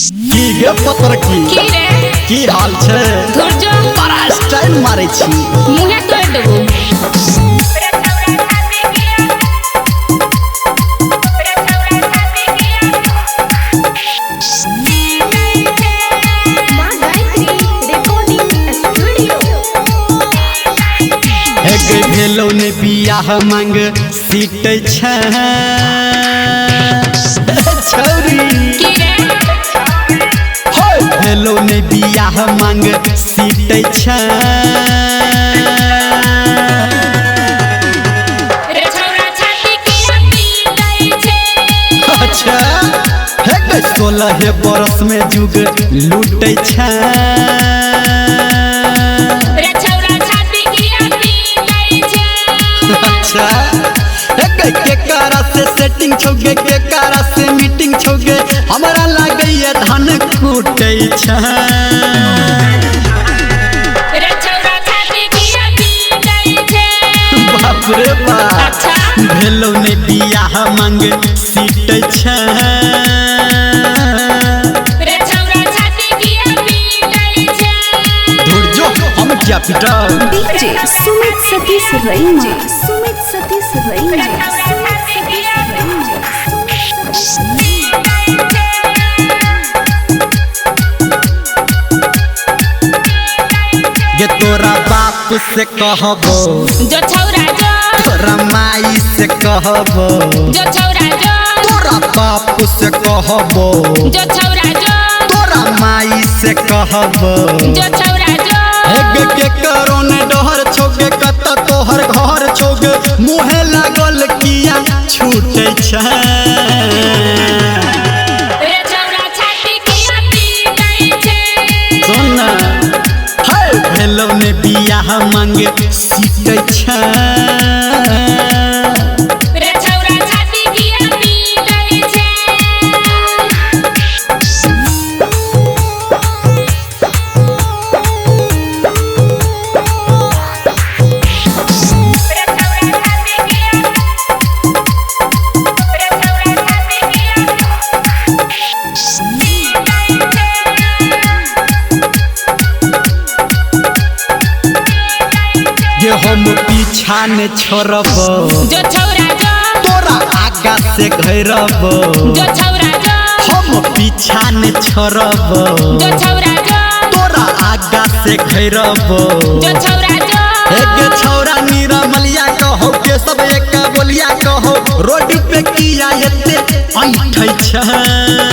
की गे पतर की हाल छे धुरजो बड़ा स्टाइल मारे छी मुहे तोड़ देबो एक भेलो ने बियाह मांग सीट छ छौरी की रे होय भेलो ने बियाह मांग सीट छ रे छौरा छाती की पी लै छे अच्छा हे 16 बरस में जुग लूटे छ रे छौरा छाती की पी लै छे अच्छा के कारा से सेटिंग छोगे के कारा से मीटिंग छोगे हमरा लागे ये धान कूटे छ रे छौरा छाती की पी लै छे बाप रे बाप अच्छा भेलो ने बियाह मांग सीट छ रे छौरा छाती की पी लै छे दूर जो हम क्या पिटा DJ Sumit Satish range Sumit Satish range ये तोरा बाप से कहबो जो छौरा जो तोरा माई से कहबो जो छौरा जो तोरा बाप से कहबो जो छौरा जो तोरा माई से कहबो जो छौरा जो एक के करो ने डहर छोगे कत तोहर घर छोगे मुहे लागल किया छूटे छ रे छौरा छाती की पी लै छे सुन हे भेलो ने बियाह मांगे सीटे छ रे छौरा छाती की पी लै छे ये हम पीछा ने छोड़बो जो छौरा जो तोरा आगा से घेरबो जो छौरा जो हम पीछा ने छोड़बो जो छौरा जो तोरा आगा से घेरबो जो छौरा जो एक छौरा निरमलिया कहो के सब एक बोलिया कहो रोड पे किया एते ऐठै छ